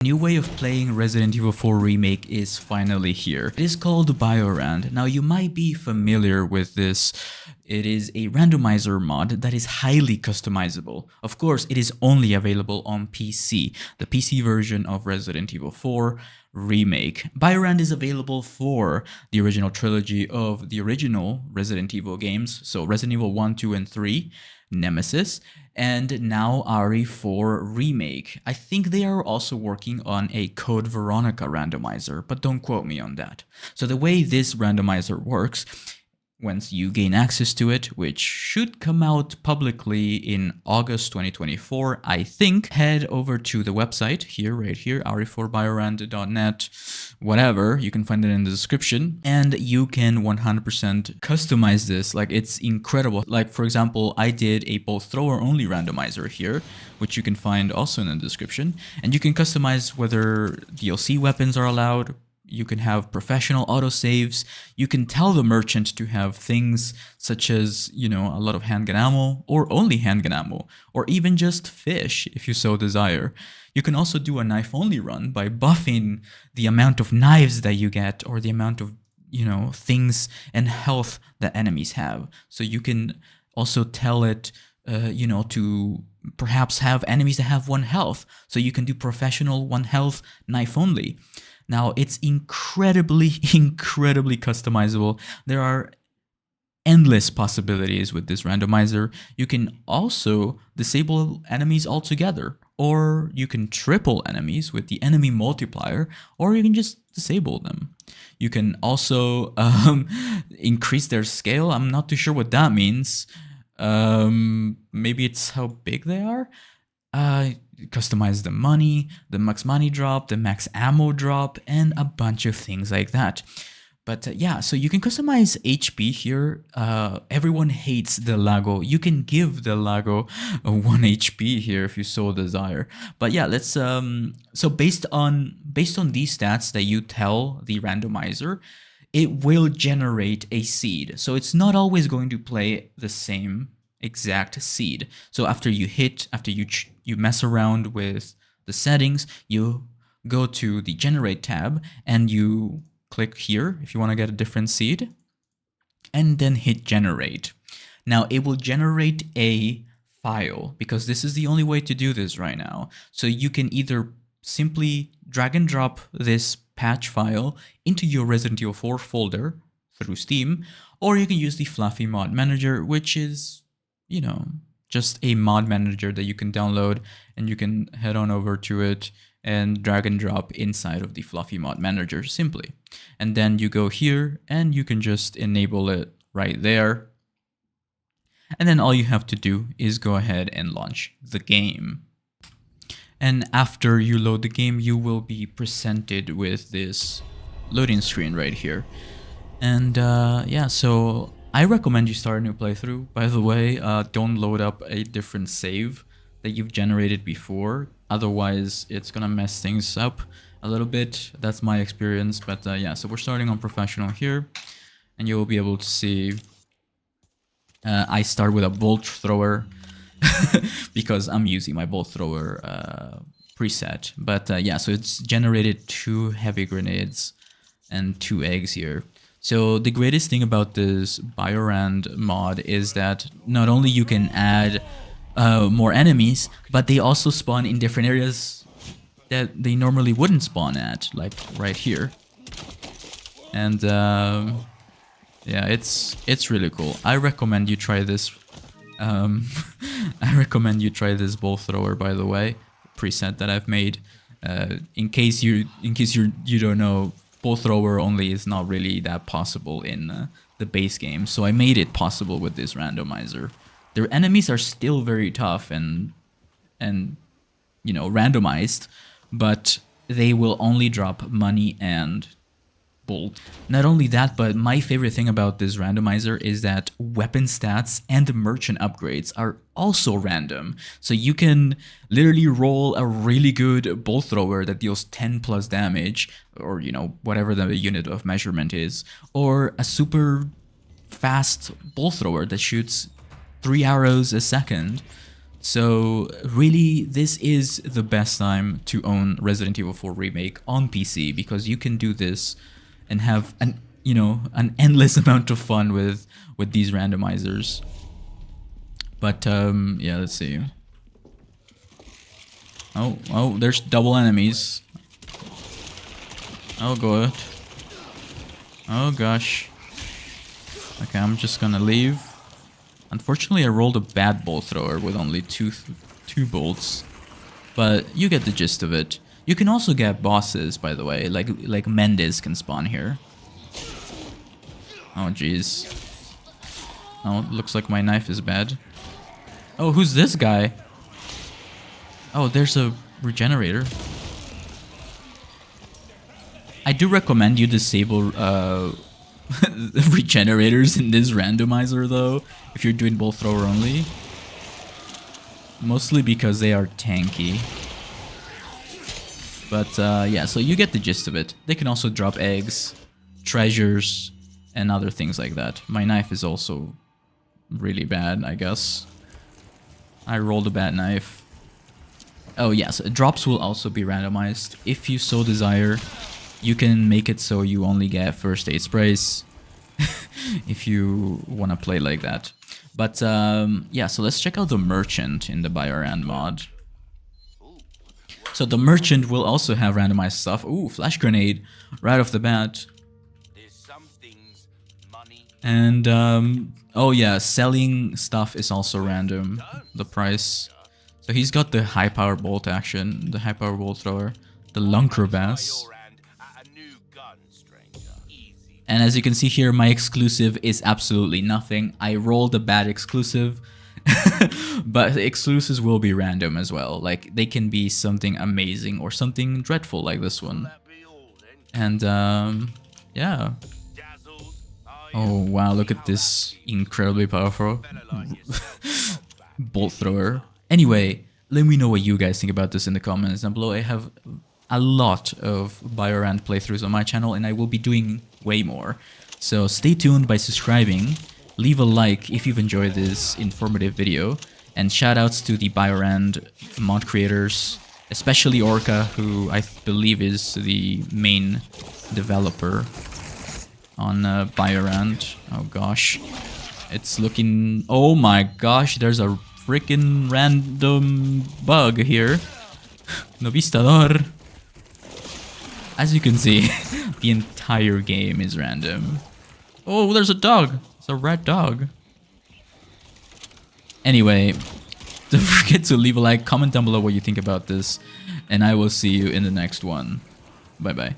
New way of playing Resident Evil 4 Remake is finally here. It is called Biorand. Now you might be familiar with this. It is a randomizer mod that is highly customizable. Of course, it is only available on PC, the PC version of Resident Evil 4 Remake. Biorand is available for the original trilogy of the original Resident Evil games, so Resident Evil 1, 2, and 3, Nemesis, and now RE4 Remake. I think they are also working on a Code Veronica randomizer, but don't quote me on that. So the way this randomizer works, once you gain access to it, which should come out publicly in August 2024, I think, head over to the website here, right here, re4biorand.net, whatever, you can find it in the description, and you can 100% customize this. Like, it's incredible. Like, for example, I did a bolt thrower only randomizer here, which you can find also in the description, and you can customize whether DLC weapons are allowed. You can have professional autosaves. You can tell the merchant to have things such as, you know, a lot of handgun ammo or only handgun ammo, or even just fish if you so desire. You can also do a knife-only run by buffing the amount of knives that you get or the amount of, you know, things and health that enemies have. So you can also tell it, you know, to perhaps have enemies that have 1 health. So you can do professional 1 health knife-only. Now, it's incredibly customizable. There are endless possibilities with this randomizer. You can also disable enemies altogether, or you can triple enemies with the enemy multiplier, or you can just disable them. You can also increase their scale. I'm not too sure what that means. Maybe it's how big they are. Customize the money, the max money drop, the max ammo drop, and a bunch of things like that. But yeah, so you can customize HP here. Everyone hates the Lago. You can give the Lago 1 HP here if you so desire. But yeah, let's so based on these stats that you tell the randomizer, it will generate a seed. So it's not always going to play the same exact seed. So after you mess around with the settings, you go to the generate tab and you click here if you want to get a different seed, and then hit generate. Now it will generate a file, because this is the only way to do this right now. So you can either simply drag and drop this patch file into your Resident Evil 4 folder through Steam, or you can use the Fluffy Mod Manager, which is, you know, just a mod manager that you can download, and you can head on over to it and drag and drop inside of the Fluffy Mod Manager simply. And then you go here and you can just enable it right there. And then all you have to do is go ahead and launch the game. And after you load the game, you will be presented with this loading screen right here. And yeah, so I recommend you start a new playthrough. By the way, don't load up a different save that you've generated before. Otherwise, it's gonna mess things up a little bit. That's my experience. But yeah, so we're starting on professional here. And you will be able to see I start with a bolt thrower because I'm using my bolt thrower preset. But yeah, so it's generated 2 heavy grenades and 2 eggs here. So the greatest thing about this Biorand mod is that not only you can add more enemies, but they also spawn in different areas that they normally wouldn't spawn at, like right here. And yeah, it's really cool. I recommend you try this. I recommend you try this bolt thrower, by the way, preset that I've made. In case you don't know, bolt thrower only is not really that possible in the base game, so I made it possible with this randomizer. Their enemies are still very tough and you know, randomized, but they will only drop money and bolt. Not only that, but my favorite thing about this randomizer is that weapon stats and merchant upgrades are also random. So you can literally roll a really good bolt thrower that deals 10 plus damage, or, you know, whatever the unit of measurement is, or a super fast bolt thrower that shoots 3 arrows a second. So really, this is the best time to own Resident Evil 4 Remake on PC, because you can do this and have an endless amount of fun with these randomizers. But yeah, let's see. Oh, there's double enemies. Oh god. Oh gosh. Okay, I'm just gonna leave. Unfortunately, I rolled a bad bolt thrower with only two bolts, but you get the gist of it. You can also get bosses, by the way, like Mendes can spawn here. Oh jeez. Oh, looks like my knife is bad. Oh, who's this guy? Oh, there's a regenerator. I do recommend you disable regenerators in this randomizer though, if you're doing bolt thrower only. Mostly because they are tanky. But yeah, so you get the gist of it. They can also drop eggs, treasures, and other things like that. My knife is also really bad, I guess. I rolled a bad knife. Oh yes, drops will also be randomized. If you so desire, you can make it so you only get first aid sprays if you want to play like that. But yeah, so let's check out the merchant in the Biorand mod. So the merchant will also have randomized stuff. Ooh, flash grenade right off the bat. And oh yeah, selling stuff is also random, the price. So he's got the high power bolt action, the high power bolt thrower, the Lunker Bass. And as you can see here, my exclusive is absolutely nothing. I rolled a bad exclusive, but the exclusives will be random as well. Like, they can be something amazing or something dreadful like this one. And yeah. Oh wow, look at this incredibly powerful bolt thrower. Anyway, let me know what you guys think about this in the comments down below. I have a lot of Biorand playthroughs on my channel, and I will be doing way more. So stay tuned by subscribing, leave a like if you've enjoyed this informative video, and shoutouts to the Biorand mod creators, especially Orca, who I believe is the main developer on Biorand. Oh gosh, it's looking... Oh my gosh, there's a freaking random bug here. Novistador. As you can see, the entire game is random. Oh, there's a dog. It's a red dog. Anyway, don't forget to leave a like, comment down below what you think about this, and I will see you in the next one. Bye bye.